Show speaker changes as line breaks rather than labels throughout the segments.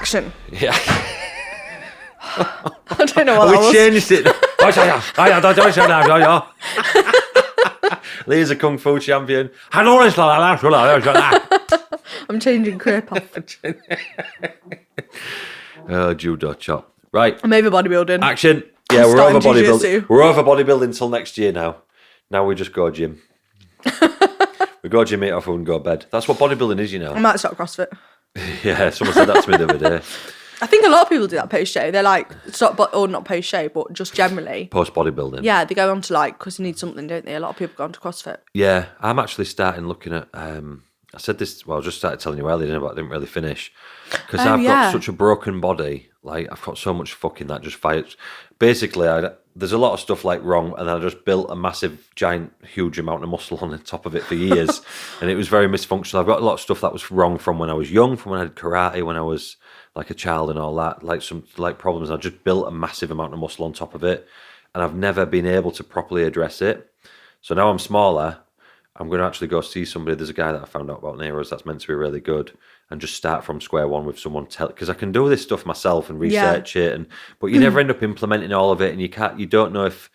Action.
Yeah.
I don't know what that was.
We changed it. Lee's a kung fu champion.
I'm changing career path.
Judo chop. Right.
I'm over bodybuilding.
Action. Yeah, we're
Starting
over bodybuilding.
jiu-jitsu.
We're over bodybuilding until next year now. Now we just go gym. We go gym, eat our food and go to bed. That's what bodybuilding is, you know.
I might start CrossFit.
Yeah, someone said that to me the other day.
I think a lot of people do that post-show. They're like, or not post-show, but just generally.
Post-bodybuilding.
Yeah, they go on to like, because you need something, don't they? A lot of people go on to CrossFit.
Yeah, I'm actually starting looking at, I said this, well, I just started telling you earlier, but I didn't really finish. Because I've got such a broken body. Like, I've got so much fucking that just fights. Basically, there's a lot of stuff like wrong, and I just built a massive, giant, huge amount of muscle on the top of it for years. And it was very misfunctional. I've got a lot of stuff that was wrong from when I was young, from when I had karate, when I was like a child and all that, like some like problems. I just built a massive amount of muscle on top of it, and I've never been able to properly address it. So now I'm smaller. I'm going to actually go see somebody. There's a guy that I found out about near us that's meant to be really good, and just start from square one with someone. Because I can do this stuff myself and research it, but you never end up implementing all of it, and you don't know if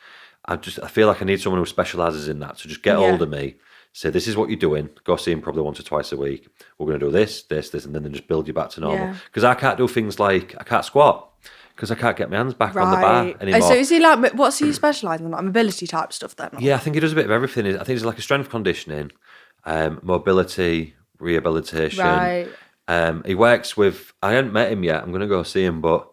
I feel like I need someone who specialises in that. So just get hold of me. Say, this is what you're doing. Go see him probably once or twice a week. We're going to do this, and then just build you back to normal. Because I can't do things like, I can't squat because I can't get my hands back on the bar anymore.
So is he like, what's he specialising in? Like mobility type stuff then?
Yeah, I think he does a bit of everything. I think it's like a strength conditioning, mobility, rehabilitation. Right. He works with, I haven't met him yet. I'm going to go see him, but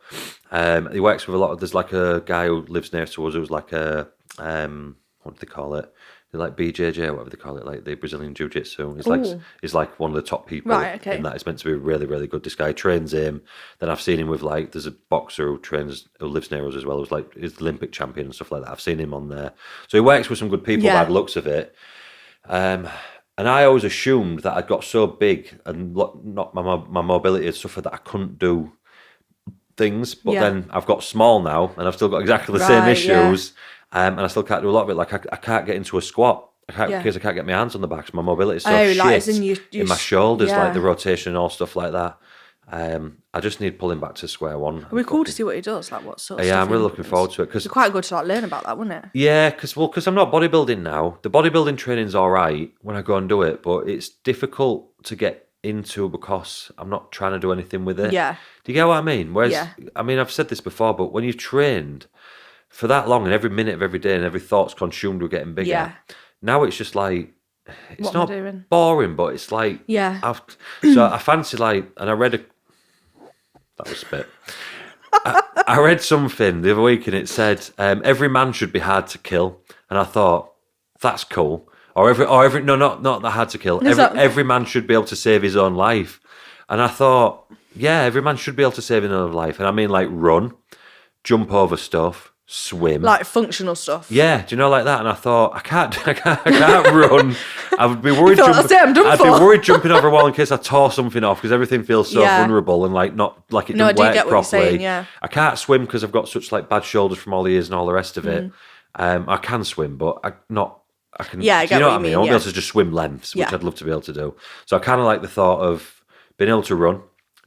he works with a lot of, there's like a guy who lives near to us who's like a, what do they call it? They're like BJJ, whatever they call it, like the Brazilian Jiu-Jitsu. He's like one of the top people in that. It's meant to be really, really good. This guy trains him. Then I've seen him with like, there's a boxer who lives near us as well, who's like, he's the Olympic champion and stuff like that. I've seen him on there. So he works with some good people by the looks of it. And I always assumed that I'd got so big and not my mobility had suffered that I couldn't do things. But then I've got small now and I've still got exactly the same issues. And I still can't do a lot of it. Like I can't get into a squat because I can't get my hands on the back. So my mobility is so shit
like
in my shoulders, like the rotation and all stuff like that. I just need pulling back to square one.
It'd be cool to see what he does, like what sort of
stuff.
Yeah,
I'm really looking forward to it.
It's quite good to like learn about that, wouldn't it?
Yeah, because I'm not bodybuilding now. The bodybuilding training's all right when I go and do it, but it's difficult to get into because I'm not trying to do anything with it.
Yeah.
Do you get what I mean? Whereas, I mean, I've said this before, but when you've trained for that long and every minute of every day and every thought's consumed with getting bigger. Yeah. Now it's just like, it's not boring, but it's like, so I fancy like, and I read that was spit. I read something the other week and it said, every man should be hard to kill. And I thought, that's cool. Or not that hard to kill. Every man should be able to save his own life. And I thought, yeah, every man should be able to save his own life. And I mean like run, jump over stuff, swim,
like functional stuff.
Yeah, do you know like that? And I thought I can't run. I would be worried.
I'd
be worried jumping over a wall in case I tore something off because everything feels so vulnerable and like not like it didn't work properly.
Saying, yeah.
I can't swim because I've got such like bad shoulders from all the years and all the rest of it. I can swim, but I can.
Yeah, I get
do you know
what
I mean? I won't be able to just swim lengths, which I'd love to be able to do. So I kind of like the thought of being able to run.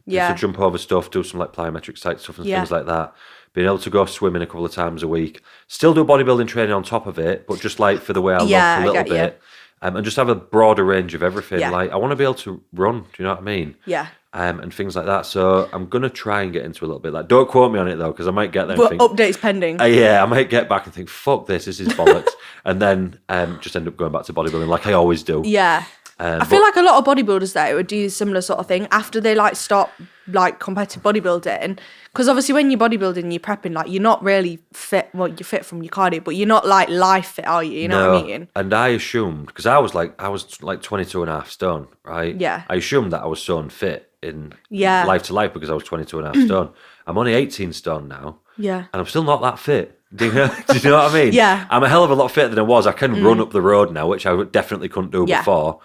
Yeah. To jump over stuff, do some like plyometric type stuff and things like that. Being able to go swimming a couple of times a week. Still do bodybuilding training on top of it, but just like for the way I look a little bit. And just have a broader range of everything. Yeah. Like I want to be able to run, do you know what I mean?
Yeah.
And things like that. So I'm going to try and get into a little bit. Like, don't quote me on it though, because I might get there and think...
Updates pending.
Yeah, I might get back and think, fuck this is bollocks. And then just end up going back to bodybuilding like I always do.
Yeah. I feel like a lot of bodybuilders though would do a similar sort of thing after they like stop like competitive bodybuilding, because obviously when you're bodybuilding you're prepping, like you're not really fit. Well, you're fit from your cardio, but you're not like life fit, are you? You know what I mean?
And I assumed, because I was like 22 and a half stone, right?
Yeah.
I assumed that I was so unfit in life to life because I was 22 and a half stone. I'm only 18 stone now.
Yeah.
And I'm still not that fit. Do you know what I mean?
Yeah.
I'm a hell of a lot fitter than I was. I can run up the road now, which I definitely couldn't do before.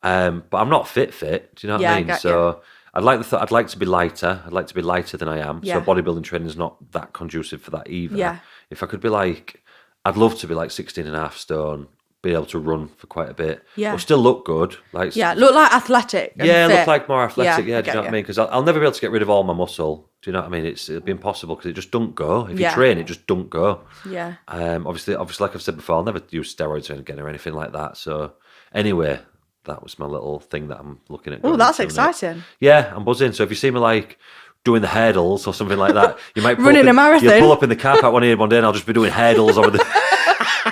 But I'm not fit. Do you know what I mean? So I'd like to be lighter. I'd like to be lighter than I am. Yeah. So bodybuilding training is not that conducive for that either.
Yeah.
If I could be like, I'd love to be like 16 and a half stone, be able to run for quite a bit.
Yeah.
But still look good. Like
look like athletic. And
yeah,
fit.
look like more athletic. Yeah, do you know
you.
what I mean? Because I'll never be able to get rid of all my muscle. Do you know what I mean? It'll be impossible because it just don't go. If you train, it just don't go.
Yeah.
Obviously, like I've said before, I'll never use steroids again or anything like that. So anyway, that was my little thing that I'm looking at.
Oh, that's exciting.
Yeah, I'm buzzing. So if you see me like doing the hurdles or something like that, you might
running a marathon.
You pull up in the car park one day and I'll just be doing hurdles over the.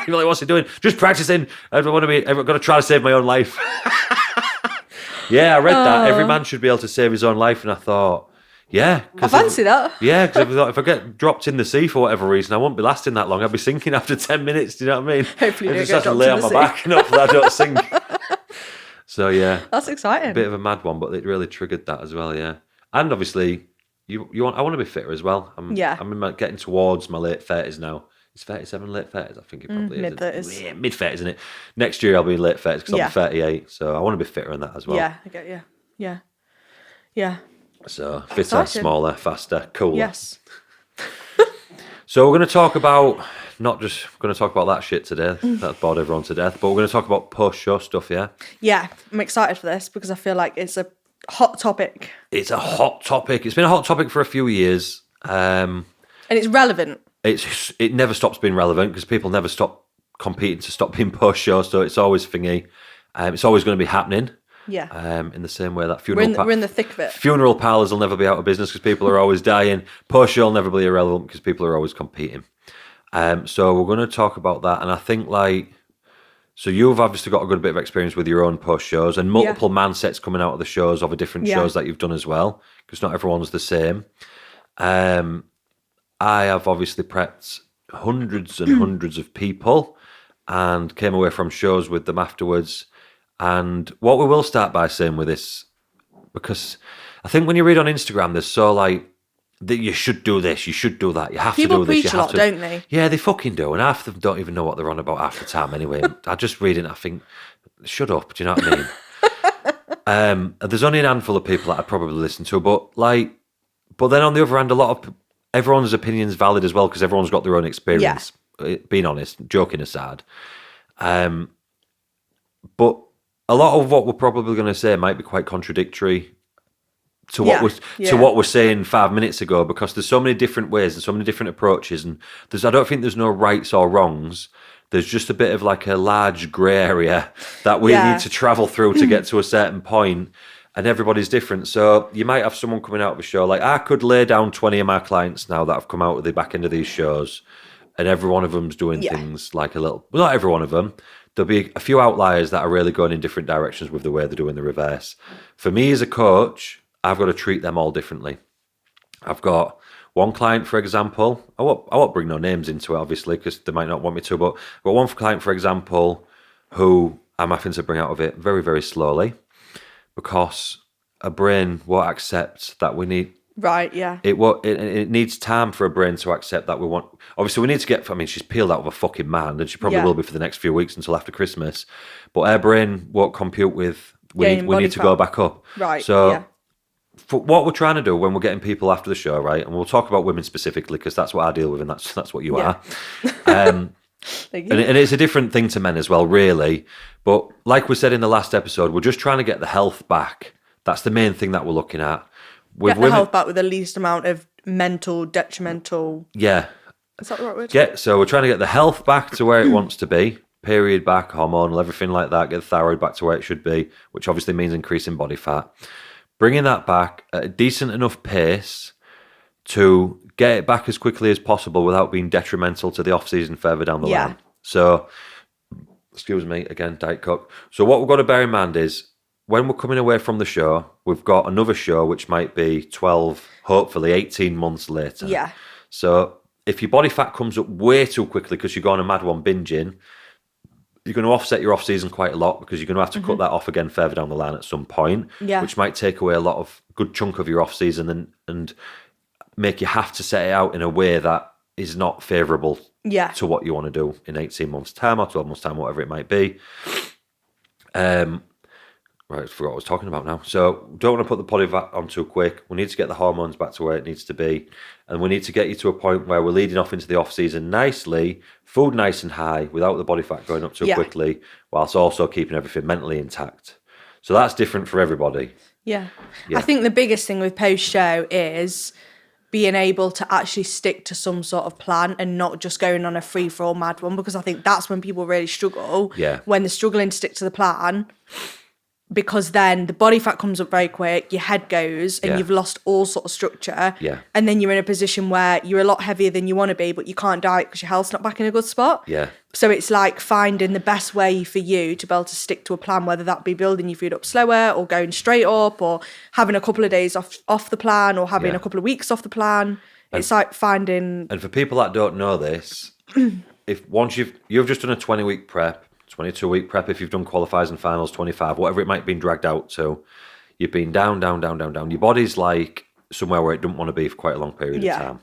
You're like, what's he doing? Just practicing. I've got to try to save my own life. Yeah, I read that. Every man should be able to save his own life. And I thought, yeah.
I fancy that.
Yeah, because I thought if I get dropped in the sea for whatever reason, I won't be lasting that long. I'll be sinking after 10 minutes. Do you know what I mean?
Hopefully,
I just have to lay on my back and hope that I don't sink. So, yeah.
That's exciting.
Bit of a mad one, but it really triggered that as well, yeah. And obviously, I want to be fitter as well. I'm getting towards my late 30s now. It's 37, late 30s, I think it probably is.
Mid-30s.
Yeah, mid-30s, isn't it? Next year I'll be late 30s because I'll be 38, so I want to be fitter in that as well.
Yeah, I get you. Yeah. Yeah.
So, fitter,
Exciting.
smaller, faster, cooler.
Yes.
So we're going to talk about, not just going to talk about that shit today, that's bored everyone to death, but we're going to talk about post-show stuff, yeah?
Yeah, I'm excited for this because I feel like it's a hot topic.
It's a hot topic. It's been a hot topic for a few years.
And it's relevant.
It never stops being relevant because people never stop competing to stop being post-show, so it's always thingy. It's always going to be happening.
Yeah.
In the same way that
we're in the thick of it.
Funeral parlours will never be out of business because people are always dying. Post-show will never be irrelevant because people are always competing. So we're going to talk about that, and I think so you've obviously got a good bit of experience with your own post-shows and multiple man sets coming out of the shows of the different shows that you've done as well, because not everyone's the same. I have obviously prepped hundreds and hundreds of people and came away from shows with them afterwards. And what we will start by saying with this, because I think when you read on Instagram, there's so that you should do this, you should do that, you have
People
to do this.
People preach a lot, don't they?
Yeah, they fucking do. And half of them don't even know what they're on about half the time anyway. I just read it and I think, shut up, do you know what I mean? There's only a handful of people that I'd probably listen to, but then on the other hand, everyone's opinion's valid as well because everyone's got their own experience. Being honest, joking aside, but a lot of what we're probably going to say might be quite contradictory to what we're saying 5 minutes ago because there's so many different ways and so many different approaches, and I don't think there's no rights or wrongs. There's just a bit of like a large grey area that we need to travel through to get to a certain point. And everybody's different. So you might have someone coming out of a show. Like I could lay down 20 of my clients now that have come out at the back end of these shows. And every one of them's doing things like a little... Well, not every one of them. There'll be a few outliers that are really going in different directions with the way they're doing the reverse. For me as a coach, I've got to treat them all differently. I've got one client, for example... I won't bring no names into it, obviously, because they might not want me to. But I've got one client, for example, who I'm having to bring out of it very, very slowly. Because a brain won't accept that we need...
Right, yeah.
It needs time for a brain to accept that we want... Obviously, we need to get... I mean, she's peeled out of a fucking man, and she probably will be for the next few weeks until after Christmas. But her brain won't compute with... We need to go back up.
Right,
so, for what we're trying to do when we're getting people after the show, right, and we'll talk about women specifically, because that's what I deal with, and that's what you are. And it's a different thing to men as well, really. But like we said in the last episode, we're just trying to get the health back. That's the main thing that we're looking at.
Get the health back with the least amount of mental, detrimental...
Yeah.
Is that the right word?
So we're trying to get the health back to where it wants to be. Period back, hormonal, everything like that. Get the thyroid back to where it should be, which obviously means increasing body fat. Bringing that back at a decent enough pace to get it back as quickly as possible without being detrimental to the off-season further down the line. So... Excuse me, again, Diet Coke. So what we've got to bear in mind is when we're coming away from the show, we've got another show which might be 12, hopefully 18 months later.
Yeah.
So if your body fat comes up way too quickly because you're going a mad one binging, you're going to offset your off-season quite a lot because you're going to have to cut that off again further down the line at some point, which might take away a good chunk of your off-season and make you have to set it out in a way that is not favourable to what you want to do in 18 months' time or 12 months' time, whatever it might be. Right, I forgot what I was talking about now. So don't want to put the body fat on too quick. We need to get the hormones back to where it needs to be. And we need to get you to a point where we're leading off into the off season nicely, food nice and high without the body fat going up too quickly, whilst also keeping everything mentally intact. So that's different for everybody.
Yeah. I think the biggest thing with post-show is being able to actually stick to some sort of plan and not just going on a free-for-all mad one, because I think that's when people really struggle.
Yeah.
When they're struggling to stick to the plan, because then the body fat comes up very quick, your head goes, and you've lost all sort of structure.
Yeah.
And then you're in a position where you're a lot heavier than you want to be, but you can't diet because your health's not back in a good spot.
Yeah.
So it's like finding the best way for you to be able to stick to a plan, whether that be building your food up slower or going straight up or having a couple of days off the plan or having a couple of weeks off the plan. It's like finding...
And for people that don't know this, if once you've just done a 20-week prep, 22-week prep, if you've done qualifiers and finals, 25, whatever it might be dragged out to, you've been down. Your body's like somewhere where it doesn't want to be for quite a long period of time.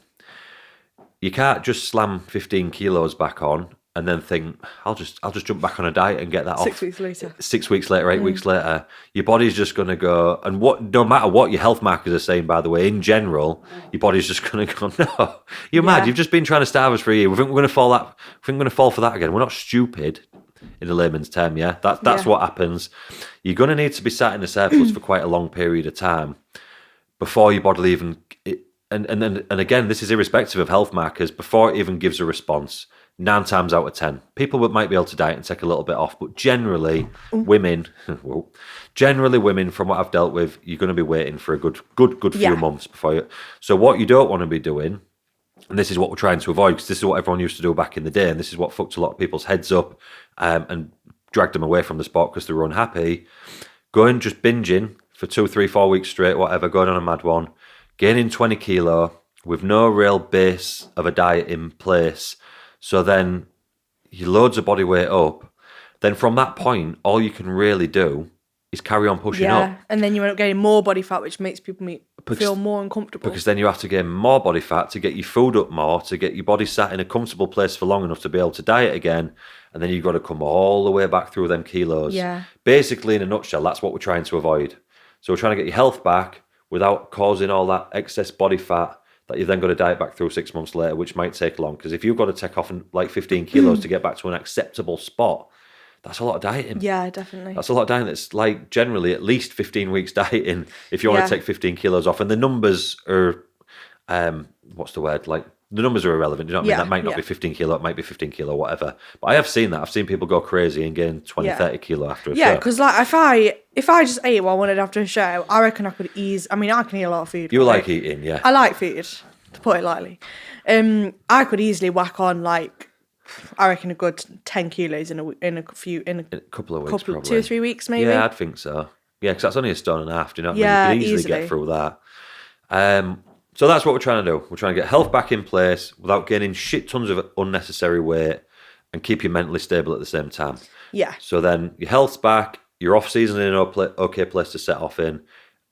You can't just slam 15 kilos back on and then think, I'll just jump back on a diet and get that off.
6 weeks later.
6 weeks later, 8 weeks later, your body's just going to go, and no matter what your health markers are saying, by the way, in general, your body's just going to go, no, you're mad. You've just been trying to starve us for a year. We think we're going to fall for that again. We're not stupid. In a layman's term, that's what happens. You're going to need to be sat in a surplus for quite a long period of time before your body even, and again, this is irrespective of health markers, before it even gives a response. 9 times out of 10, people might be able to diet and take a little bit off, but generally, women, from what I've dealt with, you're going to be waiting for a good few months before you. So what you don't want to be doing. And this is what we're trying to avoid, because this is what everyone used to do back in the day, and this is what fucked a lot of people's heads up and dragged them away from the sport because they were unhappy. Going just binging for 2, 3, 4 weeks straight, whatever, going on a mad one, gaining 20 kilo with no real base of a diet in place. So then you loads of body weight up. Then from that point, all you can really do is carry on pushing up.
And then you end up getting more body fat, which makes people feel more uncomfortable.
Because then you have to gain more body fat to get your food up more, to get your body sat in a comfortable place for long enough to be able to diet again. And then you've got to come all the way back through them kilos.
Yeah.
Basically, in a nutshell, that's what we're trying to avoid. So we're trying to get your health back without causing all that excess body fat that you've then got to diet back through 6 months later, which might take long. Because if you've got to take off like 15 kilos to get back to an acceptable spot, that's a lot of dieting.
Yeah, definitely.
That's a lot of dieting. That's like generally at least 15 weeks dieting if you want to take 15 kilos off. And the numbers are, what's the word? Like the numbers are irrelevant. You know what I mean? That might not be 15 kilo. It might be 15 kilo, whatever. But I have seen that. I've seen people go crazy and gain 20, 30 kilo after a show.
Yeah, because like if I just ate what I wanted after a show, I reckon I could ease. I mean, I can eat a lot of food.
You like eating, yeah.
I like food, to put it lightly. I could easily whack on like, I reckon a good 10 kilos in a
couple of weeks, probably
2 or 3 weeks, maybe.
Yeah, I'd think so. Yeah, because that's only a stone and a half. Do you know what I mean? You can easily get through that. So that's what we're trying to do. We're trying to get health back in place without gaining shit tons of unnecessary weight and keep you mentally stable at the same time.
Yeah.
So then your health's back, your off season in an okay place to set off in,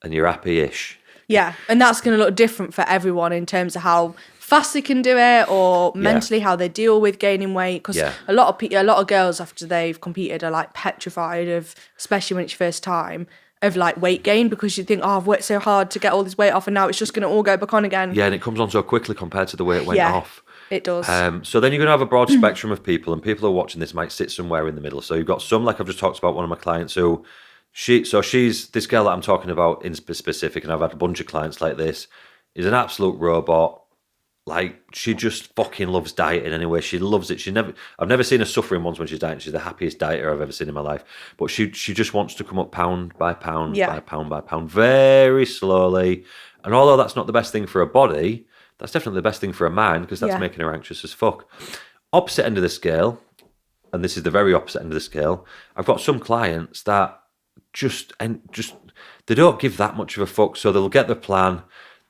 and you're happy-ish.
Yeah, and that's going to look different for everyone in terms of how fast they can do it or mentally how they deal with gaining weight, because a lot of girls after they've competed are like petrified of, especially when it's your first time, of like weight gain, because you think, oh, I've worked so hard to get all this weight off and now it's just going to all go back on again.
Yeah, and it comes on so quickly compared to the way it went off.
It does.
So then you're going to have a broad spectrum of people, and people who are watching this might sit somewhere in the middle. So you've got some, like I've just talked about, one of my clients who she's this girl that I'm talking about in specific, and I've had a bunch of clients like this, is an absolute robot. Like, she just fucking loves dieting anyway. She loves it. I've never seen her suffering once when she's dieting. She's the happiest dieter I've ever seen in my life. But she just wants to come up pound by pound by pound by pound, very slowly. And although that's not the best thing for her body, that's definitely the best thing for her mind, because that's making her anxious as fuck. Opposite end of the scale, and this is the very opposite end of the scale, I've got some clients that just they don't give that much of a fuck. So they'll get the plan.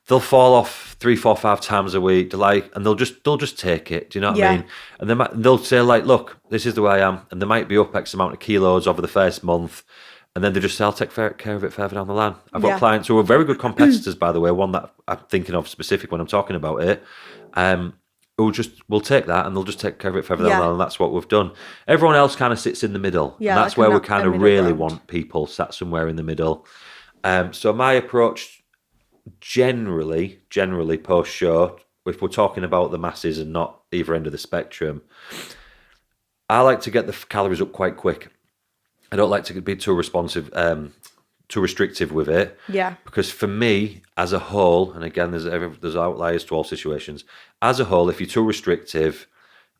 They'll fall off 3, 4, 5 times a week. And they'll just take it. Do you know what I mean? And they'll say like, look, this is the way I am, and they might be up X amount of kilos over the first month, and then they just say, I'll take care of it further down the line. I've got clients who are very good competitors, by the way. One that I'm thinking of specific when I'm talking about it. we'll take that and they'll just take care of it further
Yeah.
down the line, and that's what we've done. Everyone else kind of sits in the middle.
Yeah,
And that's
like
where
a
we kind
a
of
middle
really
ground.
want people sat somewhere in the middle. So my approach generally post-show, if we're talking about the masses and not either end of the spectrum, I like to get the calories up quite quick. I don't like to be too too restrictive with it.
Yeah.
Because for me, as a whole, and again, there's outliers to all situations. As a whole, if you're too restrictive,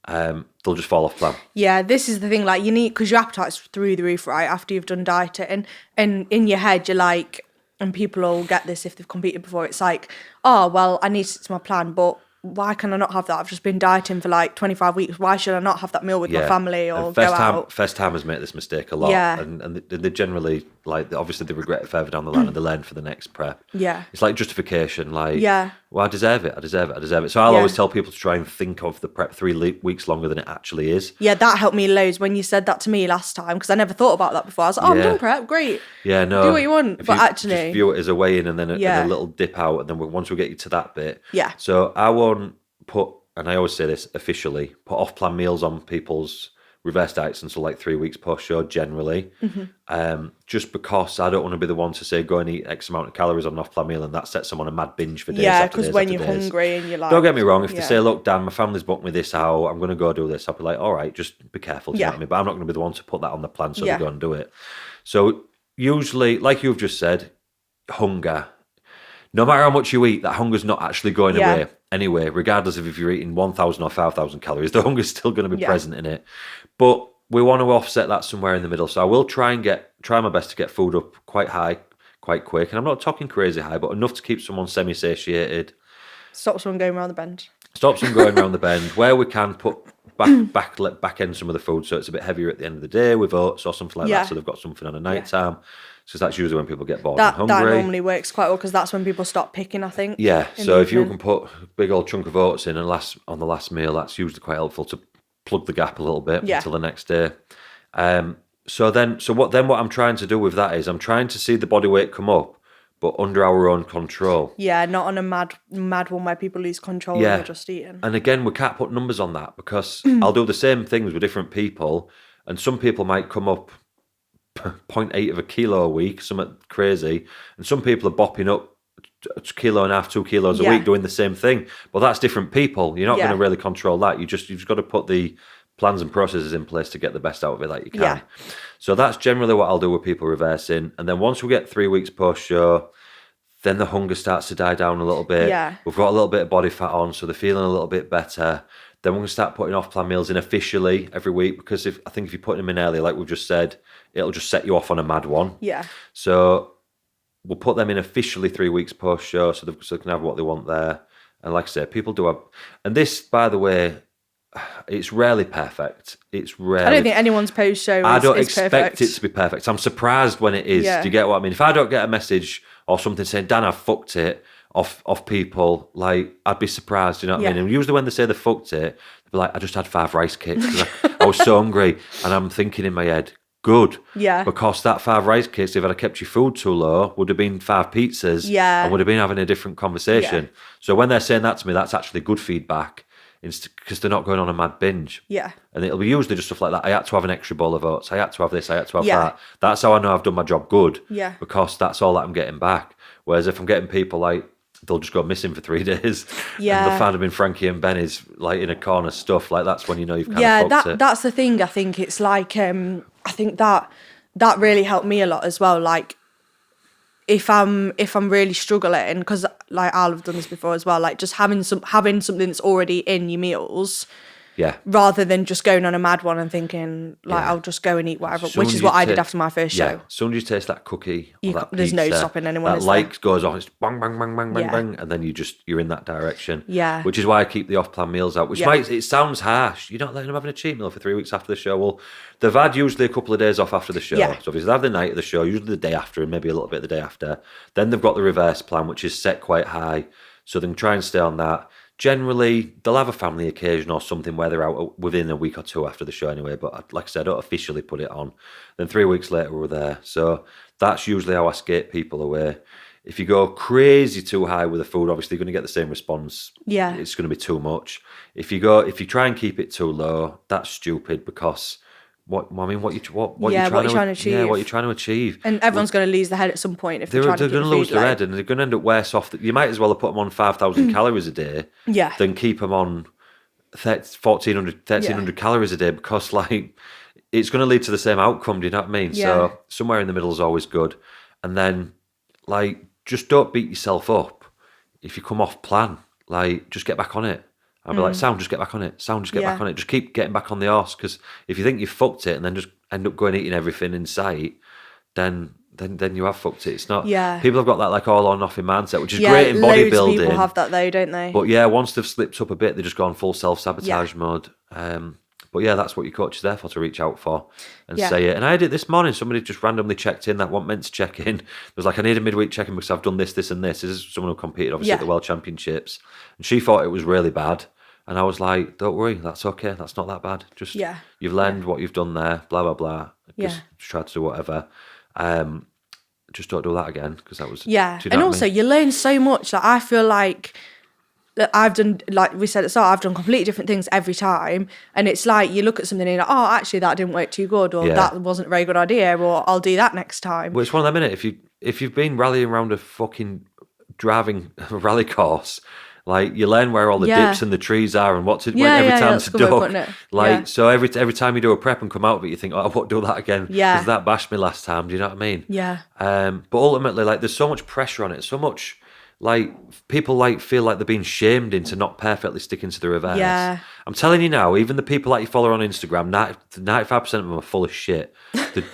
they'll just fall off plan.
Yeah, this is the thing, like, you need, because your appetite's through the roof, right, after you've done dieting, and in your head, you're like, and people will get this if they've competed before, it's like, oh, well, I need to stick to my plan, but why can I not have that? I've just been dieting for like 25 weeks. Why should I not have that meal with my family or go out?
First timers make this mistake a lot.
Yeah.
And they generally, like, obviously they regret it further down the line and they learn for the next prep.
Yeah.
It's like justification, like,
Yeah.
well, I deserve it. So I'll always tell people to try and think of the prep 3 weeks longer than it actually is.
Yeah, that helped me loads when you said that to me last time, because I never thought about that before. I was like, oh, I'm done prep, great.
Yeah, no.
Do what you want.
If
but
you
actually,
just view it as a weigh-in and then a little dip out, and then once we get you to that bit.
Yeah.
So I won't put, and I always say this officially, put off-plan meals on people's reverse diets until like 3 weeks post-show generally. Just because I don't want to be the one to say go and eat X amount of calories on an off-plan meal and that sets someone a mad binge for days after days.
Yeah, because when you're hungry and you're like...
Don't get me wrong, if they say, look, Dan, my family's booked me this out, I'm going to go do this, I'll be like, all right, just be careful, do you know what I mean? But I'm not going to be the one to put that on the plan, so they go and do it. So usually, like you've just said, hunger. No matter how much you eat, that hunger's not actually going away anyway, regardless of if you're eating 1,000 or 5,000 calories, the hunger's still going to be present in it. But we want to offset that somewhere in the middle. So I will try my best to get food up quite high, quite quick. And I'm not talking crazy high, but enough to keep someone semi-satiated.
Stop someone going around the bend.
Where we can put back end some of the food so it's a bit heavier at the end of the day with oats or something like that, so they've got something on a night time. So that's usually when people get bored and hungry.
That normally works quite well because that's when people stop picking, I think.
Yeah, so if you can put a big old chunk of oats in on the last meal, that's usually quite helpful to plug the gap a little bit until the next day. What I'm trying to do with that is I'm trying to see the body weight come up, but under our own control.
Yeah, not on a mad one where people lose control and they're just eating.
And again, we can't put numbers on that because I'll do the same things with different people, and some people might come up 0.8 of a kilo a week, something crazy, and some people are bopping up a kilo and a half, 2 kilos a week doing the same thing. Well, that's different people. You're not going to really control that. You've just got to put the plans and processes in place to get the best out of it that you can. Yeah. So that's generally what I'll do with people reversing. And then once we get 3 weeks post-show, then the hunger starts to die down a little bit.
Yeah.
We've got a little bit of body fat on, so they're feeling a little bit better. Then we're going to start putting off-plan meals in officially every week, because if you're putting them in early, like we've just said, it'll just set you off on a mad one.
Yeah.
So we'll put them in officially 3 weeks post-show so they can have what they want there. And like I said, people do have... And this, by the way, it's rarely perfect. It's rarely...
I don't think anyone's post-show is perfect.
I don't expect it to be perfect. I'm surprised when it is. Do you get what I mean? If I don't get a message or something saying, Dan, I've fucked it, off people, like, I'd be surprised, you know what I mean? And usually when they say they fucked it, they'll be like, I just had 5 rice cakes because I was so hungry. And I'm thinking in my head, good.
Yeah.
Because that 5 rice cakes, if I'd have kept your food too low, would have been 5 pizzas.
Yeah.
And would have been having a different conversation. Yeah. So when they're saying that to me, that's actually good feedback, because they're not going on a mad binge.
Yeah.
And it'll be usually just stuff like that. I had to have an extra bowl of oats. I had to have this. I had to have that. That's how I know I've done my job good.
Yeah.
Because that's all that I'm getting back. Whereas if I'm getting people like, they'll just go missing for 3 days.
Yeah.
And they'll find them in Frankie and Benny's, like, in a corner stuff. Like, that's when you know you've kind of fucked it.
That's the thing. I think it's like, I think that really helped me a lot as well. Like, if I'm really struggling, because like I'll have done this before as well, like just having something that's already in your meals.
Yeah.
Rather than just going on a mad one and thinking, like, I'll just go and eat whatever, which is what I did after my first show.
As soon as you taste that cookie or that
there's
pizza,
no stopping anyone.
That light goes on, it's bang, bang, bang, bang, bang, bang, and then you're in that direction.
Yeah.
Which is why I keep the off-plan meals out, which it sounds harsh. You're not letting them having a cheat meal for 3 weeks after the show. Well, they've had usually a couple of days off after the show.
Yeah.
So obviously they have the night of the show, usually the day after, and maybe a little bit the day after. Then they've got the reverse plan, which is set quite high. So they can try and stay on that. Generally, they'll have a family occasion or something where they're out within a week or two after the show anyway. But like I said, I don't officially put it on. Then 3 weeks later, we're there. So that's usually how I skate people away. If you go crazy too high with the food, obviously you're going to get the same response.
Yeah.
It's going to be too much. If you try and keep it too low, that's stupid because what you're trying to achieve. Yeah, what you're trying to achieve.
And everyone's going to lose their head at some point if they're trying to keep
going to lose their head, and they're going to end up worse off. You might as well have put them on 5,000 calories a day than keep them on 1,300 calories a day, because like it's going to lead to the same outcome. Do you know what I mean?
Yeah.
So somewhere in the middle is always good. And then like just don't beat yourself up if you come off plan. Like just get back on it. I'll be like, Sound, just get back on it. Sound, just get back on it. Just keep getting back on the horse, because if you think you've fucked it and then just end up going eating everything in sight, then you have fucked it. It's not.
Yeah.
People have got that like all or nothing mindset, which is great in bodybuilding.
Loads of people have that though, don't they?
But yeah, once they've slipped up a bit, they just go on full self-sabotage mode. But yeah, that's what your coach is there for, to reach out for and say it. And I had it this morning. Somebody just randomly checked in that weren't meant to check in. It was like, I need a midweek check-in because I've done this, this and this. This is someone who competed obviously at the World Championships. And she thought it was really bad. And I was like, don't worry, that's okay. That's not that bad. Just you've learned what you've done there, blah, blah, blah. Just try to do whatever. Just don't do that again, because that was...
Yeah,
do you know
and
what
also
I mean?
you learn so much. Like I feel like I've done, like we said at the start, I've done completely different things every time. And it's like you look at something and you're like, oh, actually that didn't work too good, or that wasn't a very good idea, or I'll do that next time.
Well, it's one of them, innit? If you've been rallying around a fucking driving rally course... Like you learn where all the dips and the trees are and what to every time to duck. Like so every time you do a prep and come out of it, you think, oh, I won't do that again because that bashed me last time. Do you know what I mean?
Yeah.
But ultimately, like there's so much pressure on it, so much like people like feel like they're being shamed into not perfectly sticking to the reverse. Yeah. I'm telling you now, even the people that you follow on Instagram, 95% of them are full of shit.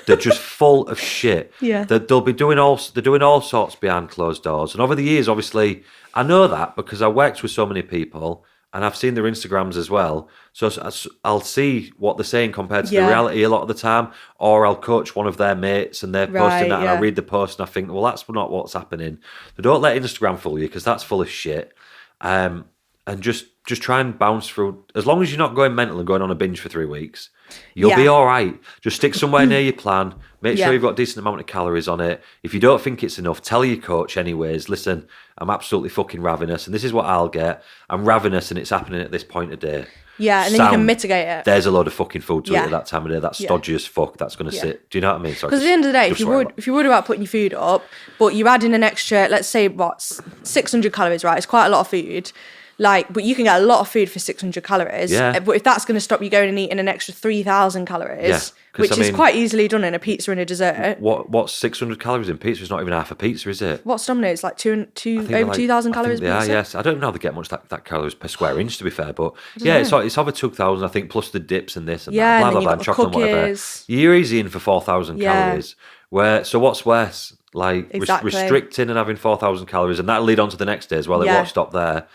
They're just full of shit.
Yeah.
They're doing all sorts behind closed doors. And over the years, obviously, I know that because I worked with so many people and I've seen their Instagrams as well. So I'll see what they're saying compared to the reality a lot of the time, or I'll coach one of their mates and they're posting that and I read the post and I think, well, that's not what's happening. So don't let Instagram fool you, because that's full of shit. And just try and bounce through. As long as you're not going mental and going on a binge for 3 weeks, you'll be all right. Just stick somewhere near your plan. Make sure you've got a decent amount of calories on it. If you don't think it's enough, tell your coach anyways, listen, I'm absolutely fucking ravenous and this is what I'll get. I'm ravenous and it's happening at this point of day.
Yeah, and then you can mitigate it.
There's a load of fucking food to eat at that time of day. That's stodgy as fuck. That's going to sit. Do you know what I mean?
Because at the end of the day, if you're worried about putting your food up, but you're adding an extra, let's say, 600 calories, right? It's quite a lot of food. Like, but you can get a lot of food for 600 calories. Yeah. But if that's going to stop you going and eating an extra 3,000 calories, which is quite easily done in a pizza and a dessert.
What's 600 calories in pizza? It's not even half a pizza, is it?
What's Domino's? Like over 2,000 calories?
Yeah, yes. I don't know how they get much that calories per square inch, to be fair. But yeah, it's over 2,000, I think, plus the dips and this and that. Blah, blah, blah, and chocolate and whatever. You're easy in for 4,000 calories. So what's worse? Like restricting and having 4,000 calories, and that'll lead on to the next day as well. It won't stop there.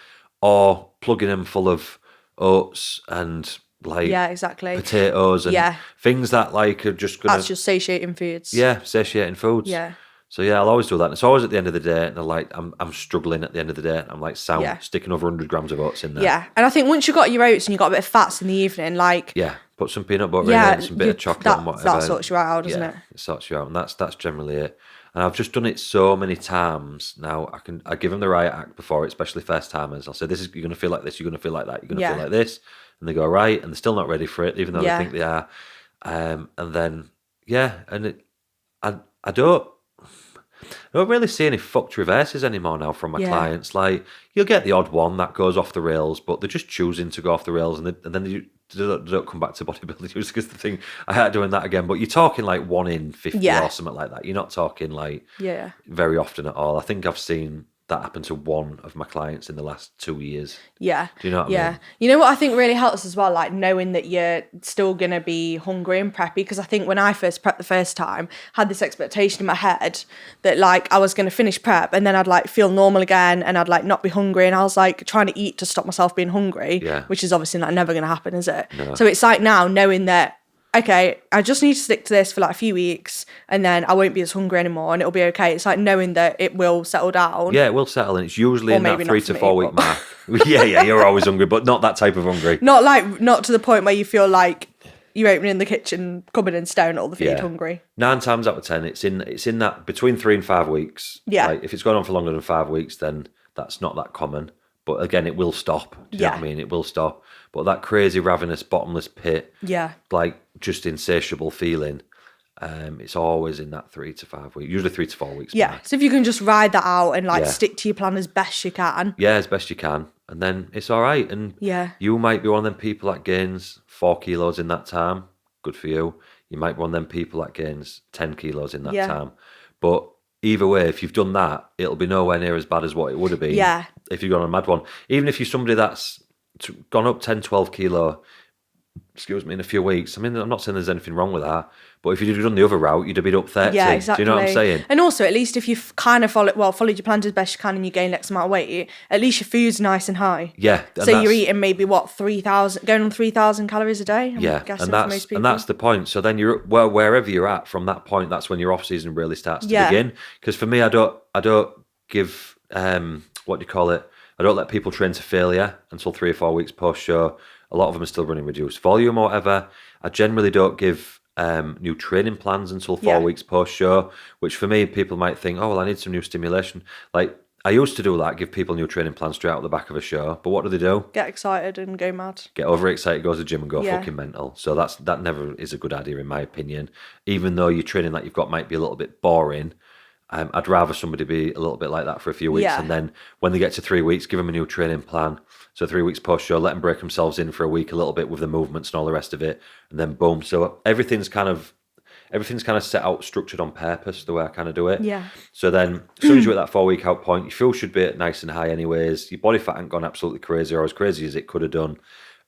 Or plugging them full of oats and like potatoes and things that like are just gonna...
That's just satiating foods.
Yeah, satiating foods.
Yeah.
So yeah, I'll always do that. And it's always at the end of the day, and I'm struggling at the end of the day. I'm like sticking over 100 grams of oats in there.
Yeah, and I think once you've got your oats and you've got a bit of fats in the evening, like
put some peanut butter in it, some bit of chocolate and whatever.
That sorts you out, doesn't it?
It sorts you out, and that's generally it. And I've just done it so many times now. I give them the right act before it, especially first timers. I'll say, you're going to feel like this, you're going to feel like that, you're going to feel like this. And they go, right. And they're still not ready for it, even though they think they are. And then, I don't really see any fucked reverses anymore now from my clients. Like, you'll get the odd one that goes off the rails, but they're just choosing to go off the rails. And then they don't come back to bodybuilding because the thing, I hate doing that again. But you're talking like 1 in 50 or something like that. You're not talking like very often at all. I think I've seen that happen to one of my clients in the last 2 years. Yeah. Do you know what I mean?
You know what I think really helps as well? Like knowing that you're still going to be hungry and preppy. Because I think when I first prepped the first time, I had this expectation in my head that like I was going to finish prep and then I'd like feel normal again and I'd like not be hungry. And I was like trying to eat to stop myself being hungry, which is obviously like never going to happen, is it? No. So it's like now knowing that, okay, I just need to stick to this for like a few weeks and then I won't be as hungry anymore and it'll be okay. It's like knowing that it will settle down.
Yeah, it will settle and it's usually in that 3 to 4 week mark. Yeah, you're always hungry, but not that type of hungry.
Not to the point where you feel like you're opening the kitchen, coming and staring at all the food, hungry.
9 times out of 10, it's in that between 3 and 5 weeks.
Yeah.
Like, if it's going on for longer than 5 weeks, then that's not that common. But again, it will stop. Do you know what I mean? It will stop. But that crazy, ravenous, bottomless pit, like just insatiable feeling, it's always in that 3 to 5 weeks, usually 3 to 4 weeks.
Yeah. So if you can just ride that out and like stick to your plan as best you can.
Yeah, as best you can. And then it's all right. And you might be one of them people that gains 4 kilos in that time. Good for you. You might be one of them people that gains 10 kilos in that time. But either way, if you've done that, it'll be nowhere near as bad as what it would have been if you've gone on a mad one. Even if you're somebody that's gone up 10, 12 kilo, in a few weeks. I mean, I'm not saying there's anything wrong with that, but if you'd done the other route, you'd have been up 30.
Yeah, exactly.
Do you know what I'm saying?
And also, at least if you've kind of followed your plans as best you can and you gain X amount of weight, at least your food's nice and high.
Yeah.
So you're eating maybe, 3,000, going on 3,000 calories a day? I'm guessing for most people.
And that's the point. So then wherever you're at from that point, that's when your off season really starts to begin. Because for me, I don't give, I don't let people train to failure until 3 or 4 weeks post show. A lot of them are still running reduced volume or whatever. I generally don't give new training plans until 4 weeks post show, which for me, people might think, oh, well, I need some new stimulation. Like, I used to do that, give people new training plans straight out the back of a show. But what do?
Get excited and go mad.
Get overexcited, go to the gym and go fucking mental. So that never is a good idea, in my opinion. Even though your training that you've got might be a little bit boring, I'd rather somebody be a little bit like that for a few weeks. And then when they get to 3 weeks, give them a new training plan. So 3 weeks post-show, let them break themselves in for a week a little bit with the movements and all the rest of it. And then boom. So everything's kind of set out, structured on purpose, the way I kind of do it.
Yeah.
So then as soon as you're at that 4 week out point, your fuel should be nice and high anyways. Your body fat ain't gone absolutely crazy or as crazy as it could have done.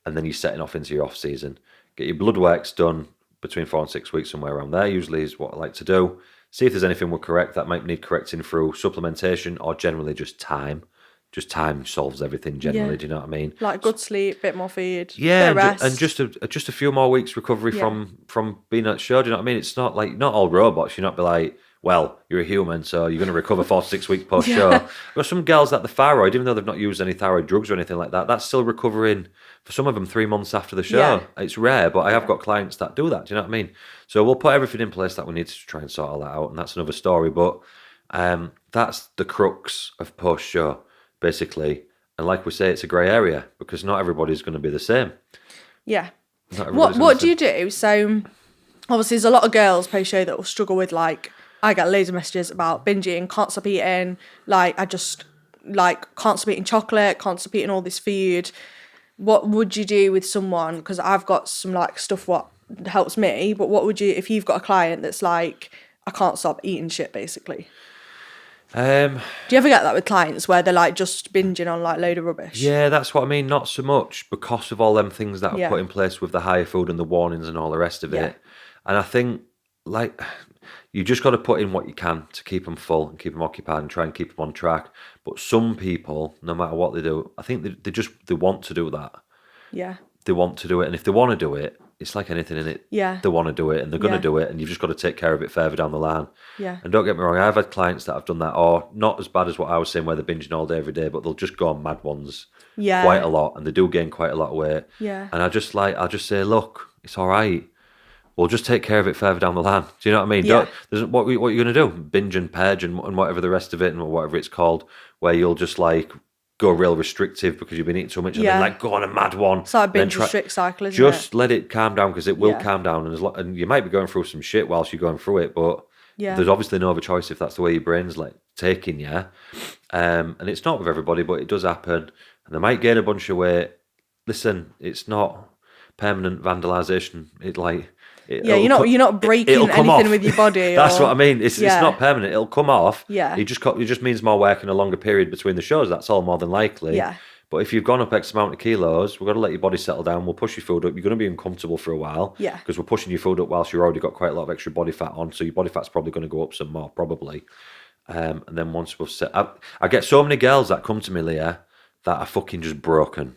And then you're setting off into your off season. Get your blood works done between 4 and 6 weeks, somewhere around there, usually is what I like to do. See if there's anything we're correct that might need correcting through supplementation or generally just time. Just time solves everything generally. Do you know what I mean?
Like good sleep, bit more food,
yeah,
bit of rest.
and just a few more weeks recovery from being at show. Do you know what I mean? It's not like not all robots. You're not be like, well, you're a human, so you're going to recover 4 to 6 weeks post show. There's some girls that the thyroid, even though they've not used any thyroid drugs or anything like that, that's still recovering for some of them 3 months after the show. Yeah. It's rare, but I have got clients that do that. Do you know what I mean? So we'll put everything in place that we need to try and sort all that out, and that's another story. But that's the crux of post show, basically. And like we say, it's a grey area because not everybody's going to be the same.
Yeah. What do you do? So obviously, there's a lot of girls post show that will struggle with like. I get loads of messages about binging, can't stop eating, like I just like can't stop eating chocolate, can't stop eating all this food. What would you do with someone? Because I've got some like stuff what helps me, but what would you, if you've got a client that's like, I can't stop eating shit basically? Do you ever get that with clients where they're like just binging on like load of rubbish?
Yeah, that's what I mean. Not so much because of all them things that I've put in place with the higher food and the warnings and all the rest of it. And I think like... You just got to put in what you can to keep them full and keep them occupied and try and keep them on track. But some people, no matter what they do, I think they want to do that.
Yeah.
They want to do it. And if they want to do it, it's like anything in it.
Yeah.
They want to do it and they're going to do it. And you've just got to take care of it further down the line.
Yeah.
And don't get me wrong, I've had clients that have done that, or not as bad as what I was saying where they're binging all day, every day, but they'll just go on mad ones quite a lot. And they do gain quite a lot of weight.
Yeah.
And I'll just say, look, it's all right. We'll just take care of it further down the line. Do you know what I mean?
Yeah.
What are you going to do? Binge and purge and whatever the rest of it and whatever it's called, where you'll just like go real restrictive because you've been eating too much and then like go on a mad one.
It's like a binge restrict cycle, isn't it?
Just let it calm down because it will calm down. And you might be going through some shit whilst you're going through it, but there's obviously no other choice if that's the way your brain's like taking you. And it's not with everybody, but it does happen. And they might gain a bunch of weight. Listen, it's not permanent vandalisation. You're not breaking anything with your body. That's what I mean. It's not permanent. It'll come off.
Yeah.
It just means more work and a longer period between the shows. That's all, more than likely.
Yeah.
But if you've gone up X amount of kilos, we've got to let your body settle down. We'll push your food up. You're going to be uncomfortable for a while.
Yeah.
Because we're pushing your food up whilst you've already got quite a lot of extra body fat on. So your body fat's probably going to go up some more, probably. And then once we've set up, I get so many girls that come to me, Leah, that are fucking just broken.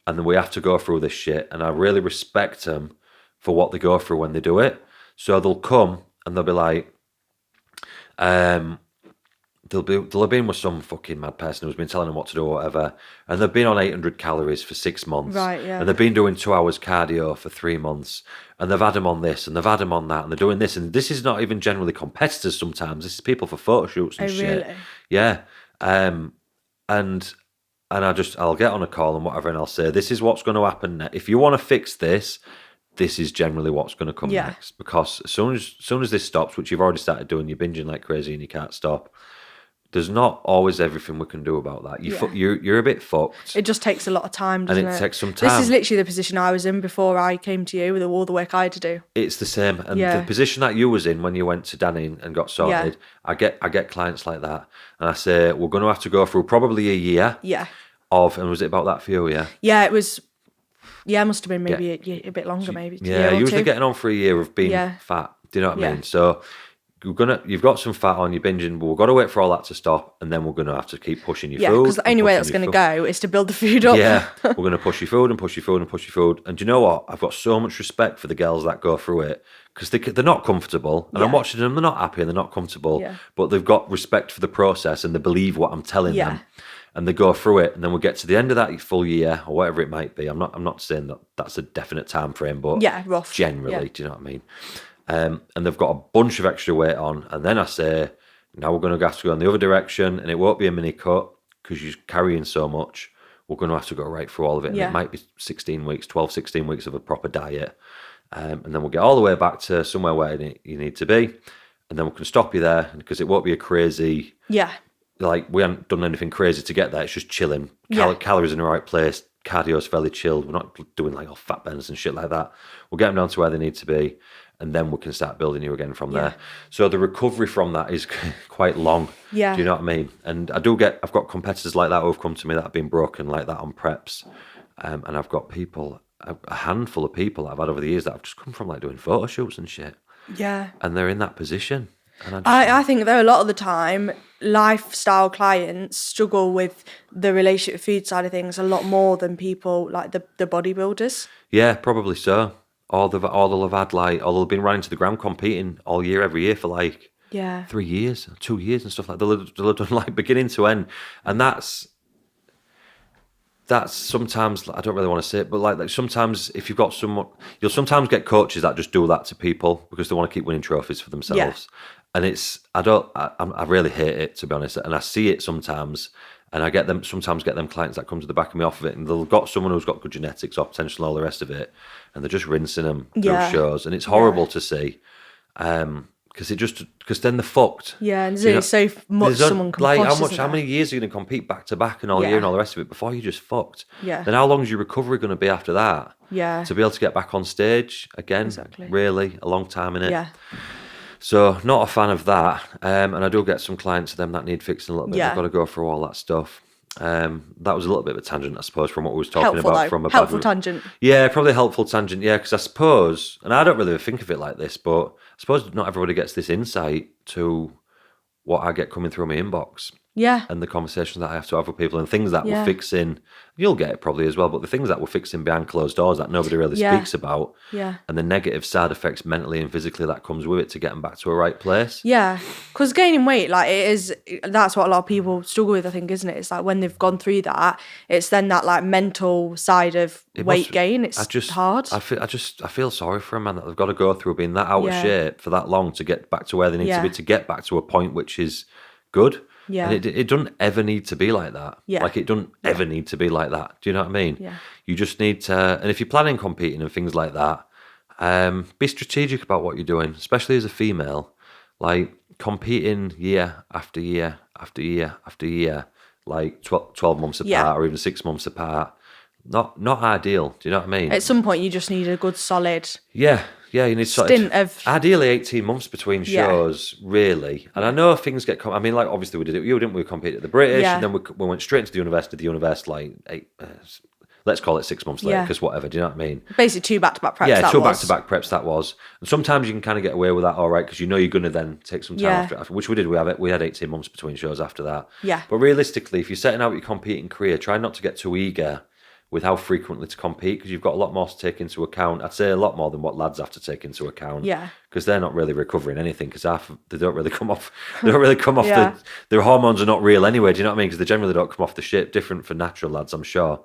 And then we have to go through this shit. And I really respect them for what they go through when they do it. So they'll come and they'll be like, they'll have been with some fucking mad person who's been telling them what to do or whatever, and they've been on 800 calories for 6 months,
Right, yeah.
and they've been doing 2 hours cardio for 3 months, and they've had them on this, and they've had them on that, and they're doing this, and this is not even generally competitors sometimes, this is people for photo shoots and shit.
Really?
Yeah. And I'll get on a call and whatever, and I'll say, this is what's going to happen if you want to fix this. This is generally what's going to come next, because as soon as this stops, which you've already started doing, you're binging like crazy and you can't stop. There's not always everything we can do about that. You're a bit fucked.
It just takes a lot of time, doesn't it?
And it takes some time.
This is literally the position I was in before I came to you with all the work I had to do.
It's the same. And the position that you was in when you went to Danny and got sorted, I get clients like that. And I say, we're going to have to go through probably a year and was it about that for you, yeah?
Yeah, it was, it must have been maybe a bit longer, maybe.
Yeah, usually getting on for a year of being fat. Do you know what I mean? So you've got some fat on, you're binging, but we've got to wait for all that to stop, and then we're going to have to keep pushing your food.
Yeah, because the only way that's going to go is to build the food up.
Yeah, we're going to push your food and push your food and push your food. And do you know what? I've got so much respect for the girls that go through it, because they're not comfortable, and I'm watching them, they're not happy and they're not comfortable, but they've got respect for the process and they believe what I'm telling them. And they go through it, and then we'll get to the end of that full year or whatever it might be. I'm not saying that that's a definite time frame, but
rough.
Generally, do you know what I mean? And they've got a bunch of extra weight on, and then I say, now we're going to have to go in the other direction, and it won't be a mini cut because you're carrying so much. We're going to have to go right through all of it, and it might be 16 weeks of a proper diet, and then we'll get all the way back to somewhere where you need to be, and then we can stop you there because it won't be a crazy like we haven't done anything crazy to get there. It's just chilling, calories in the right place, cardio's fairly chilled. We're not doing like all fat bends and shit like that. We'll get them down to where they need to be, and then we can start building you again from there. So the recovery from that is quite long. Yeah. Do you know what I mean? And I've got competitors like that who have come to me that have been broken like that on preps. And I've got people, a handful of people that I've had over the years that have just come from like doing photo shoots and shit. Yeah. And they're in that position. And
I think though a lot of the time, lifestyle clients struggle with the relationship food side of things a lot more than people like the bodybuilders. Yeah,
probably so. Or they'll have had they've been running to the ground competing all year, every year for 3 years, 2 years and stuff like that. They'll have done like beginning to end. And that's sometimes, I don't really want to say it, but like sometimes if you've got someone, you'll sometimes get coaches that just do that to people because they want to keep winning trophies for themselves. Yeah. And I really hate it, to be honest. And I see it sometimes, and I sometimes get them clients that come to the back of me off of it, and they've got someone who's got good genetics or potential and all the rest of it, and they're just rinsing them through shows, and it's horrible to see, because then they're fucked.
Yeah, and there's only so much someone can push,
how many years are you going to compete back to back and all year and all the rest of it before you're just fucked? Yeah. Then how long is your recovery going to be after that? Yeah. To be able to get back on stage again, really a long time in it. Yeah. So not a fan of that, and I do get some clients of them that need fixing a little bit. Yeah. They've got to go through all that stuff. That was a little bit of a tangent, I suppose, from what we was talking about. From a
helpful tangent.
Yeah, probably a helpful tangent. Yeah, because I suppose, and I don't really think of it like this, but I suppose not everybody gets this insight to what I get coming through my inbox. Yeah. And the conversations that I have to have with people and things that we're fixing. You'll get it probably as well, but the things that we're fixing behind closed doors that nobody really speaks about. Yeah. And the negative side effects mentally and physically that comes with it to get them back to a right place.
Yeah. Because gaining weight, that's what a lot of people struggle with, I think, isn't it? It's like when they've gone through that, it's then that like mental side of weight gain. It's hard.
I feel sorry for them, man, that they've got to go through being that out of shape for that long to get back to where they need to be, to get back to a point which is good. Yeah. And it doesn't ever need to be like that. Yeah. Like it doesn't ever need to be like that. Do you know what I mean? Yeah. You just need to, and if you're planning competing and things like that, be strategic about what you're doing, especially as a female. Like competing year after year after year after year, like 12 months apart or even 6 months apart. Not ideal. Do you know what I mean?
At some point, you just need a good solid.
Yeah, you need stint of ideally 18 months between shows, really. And I know things get. I mean, like obviously we did it. We competed at the British, and then we went straight into the university. The university, like let's call it 6 months later, because whatever. Do you know what I mean?
Basically, 2 back-to-back preps.
Yeah, 2 back-to-back preps. That was. And sometimes you can kind of get away with that, all right, because you know you're going to then take some time after, which we did. We had 18 months between shows after that. Yeah. But realistically, if you're setting out your competing career, try not to get too eager with how frequently to compete, because you've got a lot more to take into account. I'd say a lot more than what lads have to take into account.
Yeah.
Because they're not really recovering anything, because they don't really come off. They don't really come off
Yeah.
their hormones are not real anyway. Do you know what I mean? Because they generally don't come off the ship. Different for natural lads, I'm sure.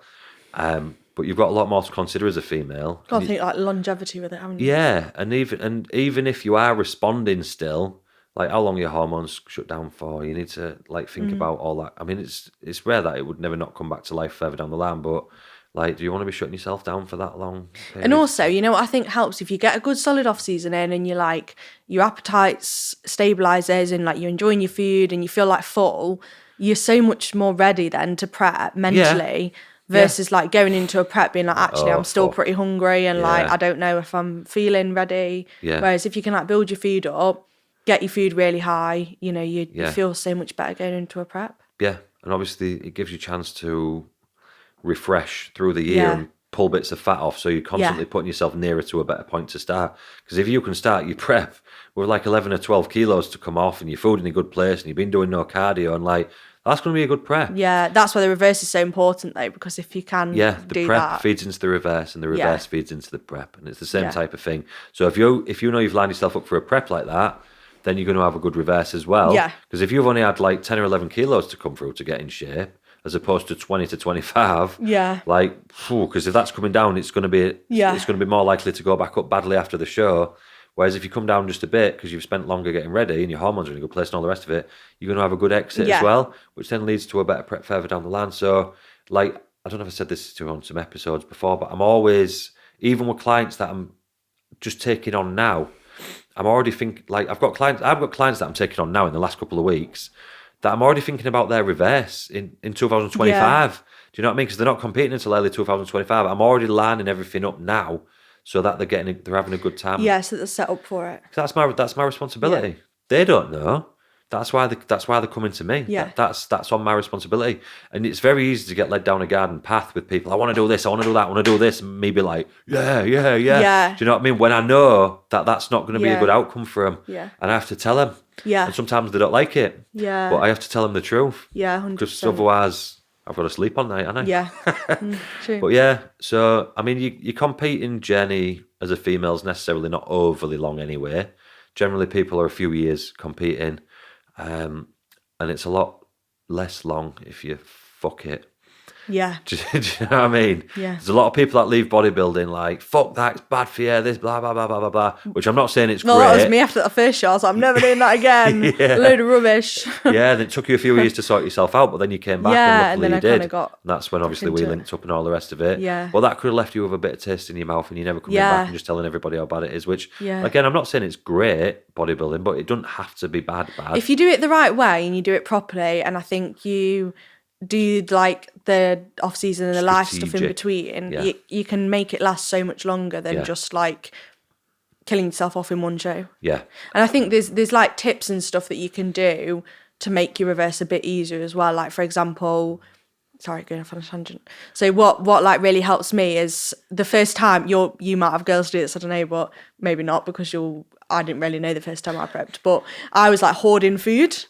But you've got a lot more to consider as a female.
Got to think like longevity with it, haven't you?
Yeah, and even if you are responding still, like how long your hormones shut down for, you need to like think about all that. I mean, it's rare that it would never not come back to life further down the line, but like, do you want to be shutting yourself down for that long period?
And also, you know what I think helps if you get a good solid off season in and you're like your appetite's stabilizes and like you're enjoying your food and you feel like full, you're so much more ready then to prep mentally. Versus like going into a prep being like, actually, I'm still pretty hungry and like I don't know if I'm feeling ready.
Yeah.
Whereas if you can like build your food up, get your food really high, you know, you feel so much better going into a prep.
Yeah, and obviously it gives you a chance to refresh through the year and pull bits of fat off, so you're constantly putting yourself nearer to a better point to start. Because if you can start your prep with like 11 or 12 kilos to come off and your food in a good place and you've been doing no cardio and like, that's going to be a good prep.
Yeah, that's why the reverse is so important though, because if you can
the prep feeds into the reverse and the reverse feeds into the prep, and it's the same type of thing. So if you know you've lined yourself up for a prep like that, then you're going to have a good reverse as well. Yeah. Because if you've only had like 10 or 11 kilos to come through to get in shape, as opposed to 20 to 25, like, because if that's coming down, it's going to be it's going to be more likely to go back up badly after the show. Whereas if you come down just a bit because you've spent longer getting ready and your hormones are in a good place and all the rest of it, you're going to have a good exit as well, which then leads to a better prep further down the line. So, like, I don't know if I said this to you on some episodes before, but I'm always, even with clients that I'm just taking on now, I'm already thinking, like, I've got clients that I'm taking on now in the last couple of weeks that I'm already thinking about their reverse in 2025. Yeah. Do you know what I mean? Because they're not competing until early 2025. I'm already lining everything up now, so that they're having a good time.
Yeah, so they're set up for it.
That's my responsibility. Yeah. They don't know. That's why they're coming to me.
Yeah.
That's on my responsibility. And it's very easy to get led down a garden path with people. I want to do this, I want to do that, I want to do this, and me be like, yeah. Do you know what I mean? When I know that that's not going to be a good outcome for them, and I have to tell them.
Yeah.
And sometimes they don't like it.
Yeah.
But I have to tell them the truth.
Yeah, 100%.
Because otherwise, I've got to sleep all night, haven't I?
Yeah. True.
But yeah, so I mean, your competing journey as a female is necessarily not overly long anyway. Generally, people are a few years competing, and it's a lot less long if you fuck it.
Yeah.
Do you know what I mean?
Yeah.
There's a lot of people that leave bodybuilding like, fuck that, it's bad for you, this, blah, blah, blah, blah, blah, blah. Which I'm not saying it's great.
That was me after that first shot. So I'm never doing that again. A load of rubbish.
Yeah, and it took you a few years to sort yourself out, but then you came back and luckily you did.
And
that's when obviously we linked up and all the rest of it.
Yeah.
Well, that could have left you with a bit of taste in your mouth and you never coming back and just telling everybody how bad it is, which, again, I'm not saying it's great bodybuilding, but it doesn't have to be bad.
If you do it the right way and you do it properly, and I think you do like the off season and the life stuff in between, you can make it last so much longer than just like killing yourself off in one show.
Yeah.
And I think there's like tips and stuff that you can do to make your reverse a bit easier as well. Like, for example, sorry, going off on a tangent. So what like really helps me is the first time you might have girls do this, I don't know, but maybe not, because I didn't really know the first time I prepped, but I was like hoarding food.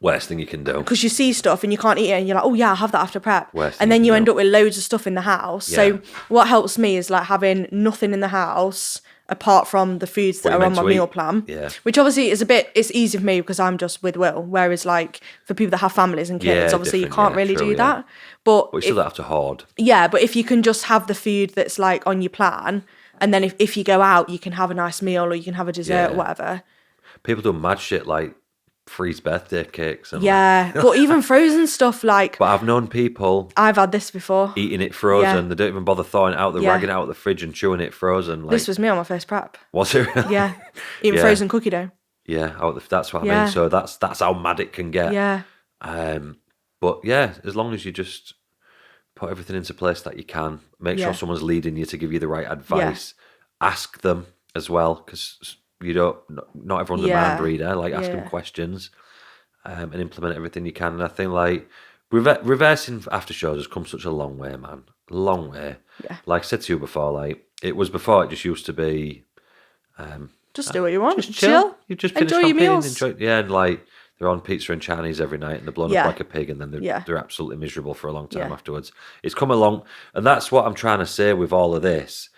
Worst thing you can do.
Because you see stuff and you can't eat it and you're like, oh yeah, I'll have that after prep. And then you end up with loads of stuff in the house. Yeah. So what helps me is like having nothing in the house apart from the foods that are on my meal plan.
Yeah.
Which obviously it's easy for me because I'm just with Will. Whereas like for people that have families and kids, obviously you can't really do that. But
you still don't have to hoard.
Yeah, but if you can just have the food that's like on your plan, and then if you go out, you can have a nice meal or you can have a dessert or whatever.
People do mad shit like freeze birthday cakes. And
but even frozen stuff like...
But I've known people...
I've had this before.
Eating it frozen. Yeah. They don't even bother thawing it out. They're ragging it out of the fridge and chewing it frozen. Like,
this was me on my first prep.
Was it really?
Yeah. Eating frozen cookie dough.
Yeah, that's what I mean. So that's how mad it can get.
Yeah.
But yeah, as long as you just put everything into place that you can, make sure someone's leading you to give you the right advice. Ask them as well, because... not everyone's a mind reader. Like, ask them questions and implement everything you can. And I think like reversing after shows has come such a long way, man. Long way. Yeah. Like I said to you before, like it just used to be
just do what you want.
Just chill. You just
enjoy your meals.
And like they're on pizza and Chinese every night and they're blown up like a pig, and then they're absolutely miserable for a long time afterwards. It's come along, and that's what I'm trying to say with all of this.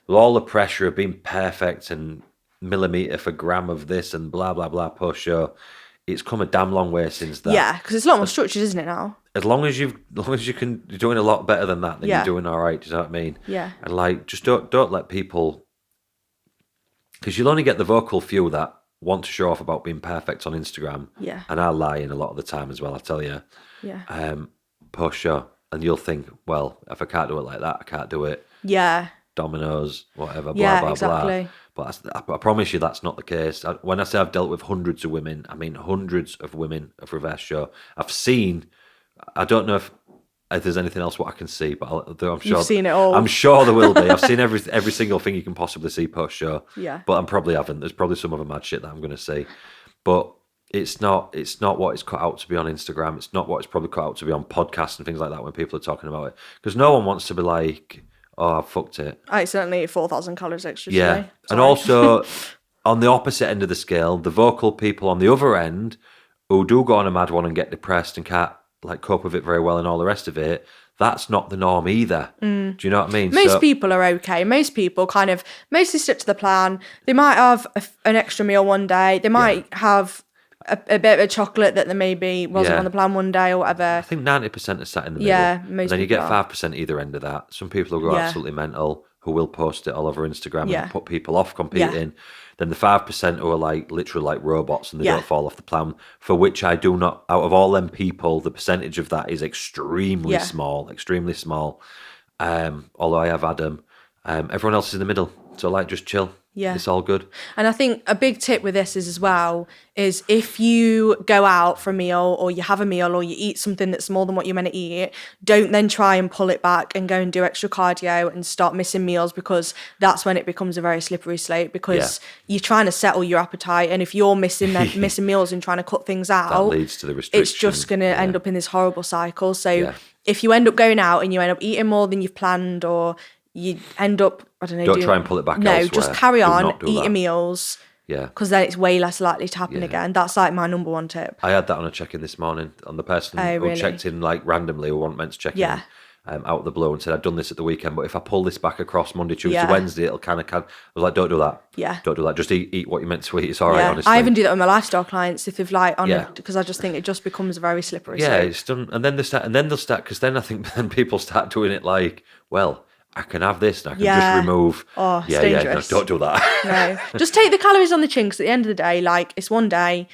With all the pressure of being perfect and millimetre for gram of this and blah, blah, blah post-show, it's come a damn long way since that.
Yeah, because it's a lot more structured, isn't it, now?
As long as you're doing a lot better than that, then you're doing all right. Do you know what I mean?
Yeah.
And like, just don't let people, because you'll only get the vocal few that want to show off about being perfect on Instagram.
Yeah.
And I lie in a lot of the time as well, I tell you.
Yeah.
Post show, and you'll think, well, if I can't do it like that, I can't do it.
Yeah.
Dominoes, whatever, blah, blah,
exactly.
blah. But I promise you that's not the case. When I say I've dealt with hundreds of women, I mean hundreds of women of reverse show. I've seen, I don't know if there's anything else what I can see, but I'm sure
you've seen it all.
I'm sure there will be. I've seen every single thing you can possibly see post show.
Yeah.
But I probably haven't. There's probably some other mad shit that I'm going to see. But it's not what it's cut out to be on Instagram. It's not what it's probably cut out to be on podcasts and things like that when people are talking about it. Because no one wants to be like, oh, I fucked it.
I certainly ate 4,000 calories extra
yeah.
today.
And also, on the opposite end of the scale, the vocal people on the other end who do go on a mad one and get depressed and can't like cope with it very well and all the rest of it, that's not the norm either. Do you know what I mean?
Most people are okay. Most people kind of mostly stick to the plan. They might have an extra meal one day. They might have a bit of chocolate that there maybe wasn't on the plan one day or whatever.
I think 90% are sat in the middle.
Yeah, most
and then you
people
get 5% either end of that. Some people will go absolutely mental, who will post it all over Instagram and put people off competing. Then the 5% who are like literally like robots and they don't fall off the plan, for which I do not, out of all them people, the percentage of that is extremely small, extremely small. Although I have Adam, everyone else is in the middle. So like, just chill. Yeah. It's all good.
And I think a big tip with this is as well, is if you go out for a meal or you have a meal or you eat something that's more than what you're meant to eat, don't then try and pull it back and go and do extra cardio and start missing meals, because that's when it becomes a very slippery slope, because you're trying to settle your appetite, and if you're missing meals and trying to cut things out,
that leads to the restriction.
It's just going to end up in this horrible cycle. So if you end up going out and you end up eating more than you've planned, or you end up, I don't know.
Don't try and pull it back elsewhere.
No, just carry on eating meals.
Yeah.
Because then it's way less likely to happen again. That's like my number one tip.
I had that on a check-in this morning on the person who checked in like randomly, who wasn't meant to check in out of the blue, and said, I'd done this at the weekend, but if I pull this back across Monday, Tuesday, Wednesday, it'll kind of... I was like, don't do that.
Yeah.
Don't do that. Just eat what you're meant to eat. It's all right, honestly.
I even do that with my lifestyle clients if they've like because I just think it just becomes very slippery.
Yeah, it's done. And then they'll start, because then I think then people start doing it like, well, I can have this and I can just remove.
Oh, it's dangerous.
No, don't do that.
No, just take the calories on the chin, because at the end of the day, like, it's one day.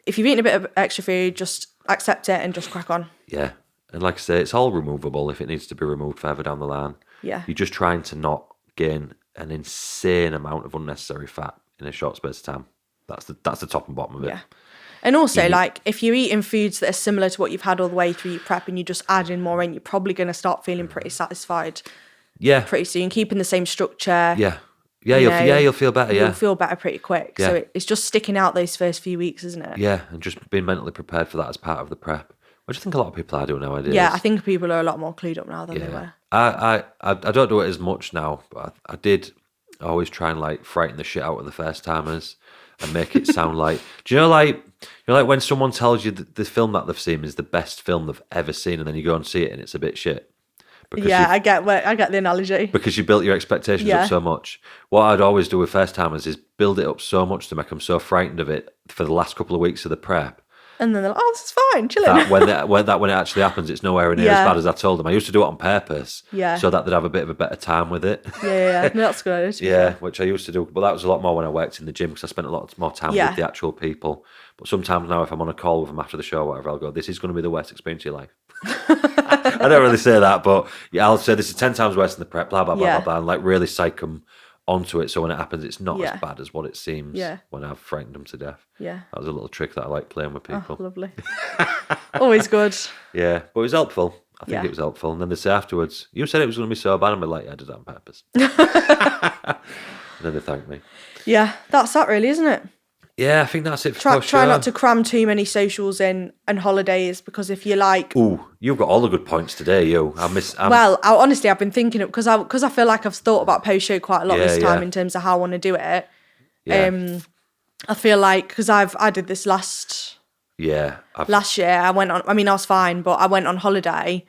If you've eaten a bit of extra food, just accept it and just crack on.
Yeah. And like I say, it's all removable if it needs to be removed further down the line.
Yeah.
You're just trying to not gain an insane amount of unnecessary fat in a short space of time. That's the top and bottom of it. Yeah.
And also, like, if you're eating foods that are similar to what you've had all the way through your prep and you just add in more in, you're probably going to start feeling pretty satisfied.
Yeah.
Pretty soon, keeping the same structure.
Yeah. Yeah, you'll feel better,
You'll feel better pretty quick. Yeah. So it's just sticking out those first few weeks, isn't it?
Yeah, and just being mentally prepared for that as part of the prep. Which I think a lot of people are doing nowadays.
Yeah, I think people are a lot more clued up now than they were.
I don't do it as much now, but I did always try and like frighten the shit out of the first timers and make it sound like... Do you know like when someone tells you that the film that they've seen is the best film they've ever seen, and then you go and see it and it's a bit shit?
I get the analogy.
Because you built your expectations up so much. What I'd always do with first timers is build it up so much to make them so frightened of it for the last couple of weeks of the prep.
And then they're like, oh, this is fine, chilling.
When it actually happens, it's nowhere near as bad as I told them. I used to do it on purpose so that they'd have a bit of a better time with it.
Yeah. No, that's good.
Yeah, which I used to do. But that was a lot more when I worked in the gym, because I spent a lot more time with the actual people. But sometimes now, if I'm on a call with them after the show or whatever, I'll go, this is going to be the worst experience of your life. I don't really say that, but I'll say this is 10 times worse than the prep, blah, blah, blah, blah, blah, and like really psych them onto it, so when it happens, it's not as bad as what it seems when I've frightened them to death. Yeah. That was a little trick that I like playing with people.
Oh, lovely. Always good.
Yeah, but it was helpful. I think it was helpful. And then they say afterwards, you said it was going to be so bad, and I'm like, I did that on purpose. And then they thanked me.
Yeah, that's that really, isn't it?
Yeah, I think that's it for
Try not to cram too many socials in and holidays, because if you like...
Ooh, you've got all the good points today, you.
Well, honestly, I've been thinking it because I feel like I've thought about post-show quite a lot this time in terms of how I want to do it. Yeah. I feel like, because I did this last
Yeah.
Last year, I was fine, but I went on holiday.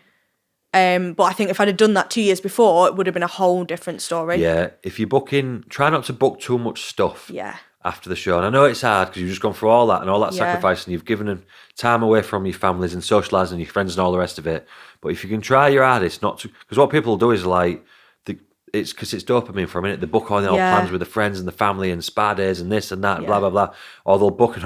But I think if I'd have done that 2 years before, it would have been a whole different story.
Yeah. If you're booking, try not to book too much stuff.
Yeah.
After the show. And I know it's hard because you've just gone through all that and all that
Yeah.
sacrifice and you've given them time away from your families and socialising your friends and all the rest of it. But if you can try your hardest not to, because what people do is like, it's because it's dopamine for a minute. They book all their plans with the friends and the family and spa days and this and that and blah, blah, blah. Or they'll book an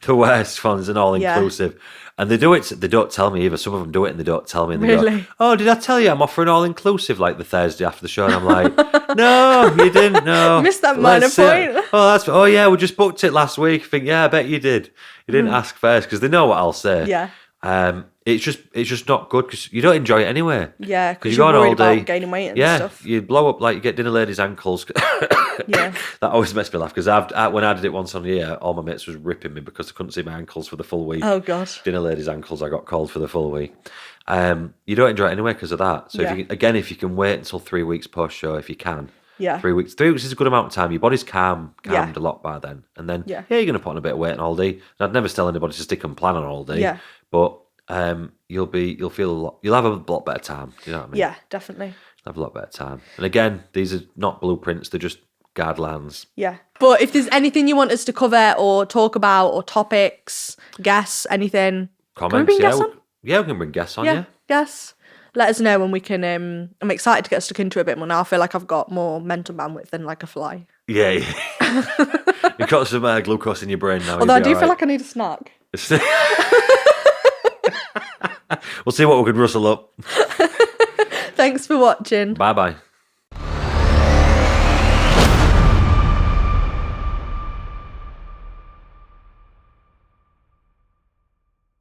the worst ones and all inclusive. And they do it, they don't tell me either. Some of them do it and they don't tell me. And they go, oh, did I tell you I'm offering all inclusive like the Thursday after the show? And I'm like, no, you didn't, no.
Missed that minor point.
Oh yeah, we just booked it last week. I think, yeah, I bet you did. You didn't ask first because they know what I'll say.
Yeah.
It's just not good because you don't enjoy it anyway.
Yeah, because you're worried about gaining weight and stuff.
You blow up like you get dinner ladies' ankles.
Yeah.
That always makes me laugh because when I did it once on here, all my mates was ripping me because they couldn't see my ankles for the full week.
Oh God.
Dinner ladies' ankles, I got called for the full week. You don't enjoy it anyway because of that. So if you can wait until 3 weeks post show, if you can.
Yeah.
3 weeks. 3 weeks is a good amount of time. Your body's calmed a lot by then. And then, you're going to put on a bit of weight on holiday. And I'd never tell anybody to stick and plan on holiday.
Yeah.
But you'll feel you'll have a lot better time. Do you know what I mean?
Yeah, definitely.
You'll have a lot better time. And again, these are not blueprints. They're just guidelines.
Yeah. But if there's anything you want us to cover or talk about or topics, guests, anything.
Comments,
can we bring guests on?
Yeah, we can bring guests on, yeah.
Guests. Let us know when we can. I'm excited to get stuck into it a bit more now. I feel like I've got more mental bandwidth than like a fly.
Yeah. You've got some glucose in your brain now.
Although I do feel like I need a snack.
We'll see what we can rustle up.
Thanks for watching.
Bye-bye.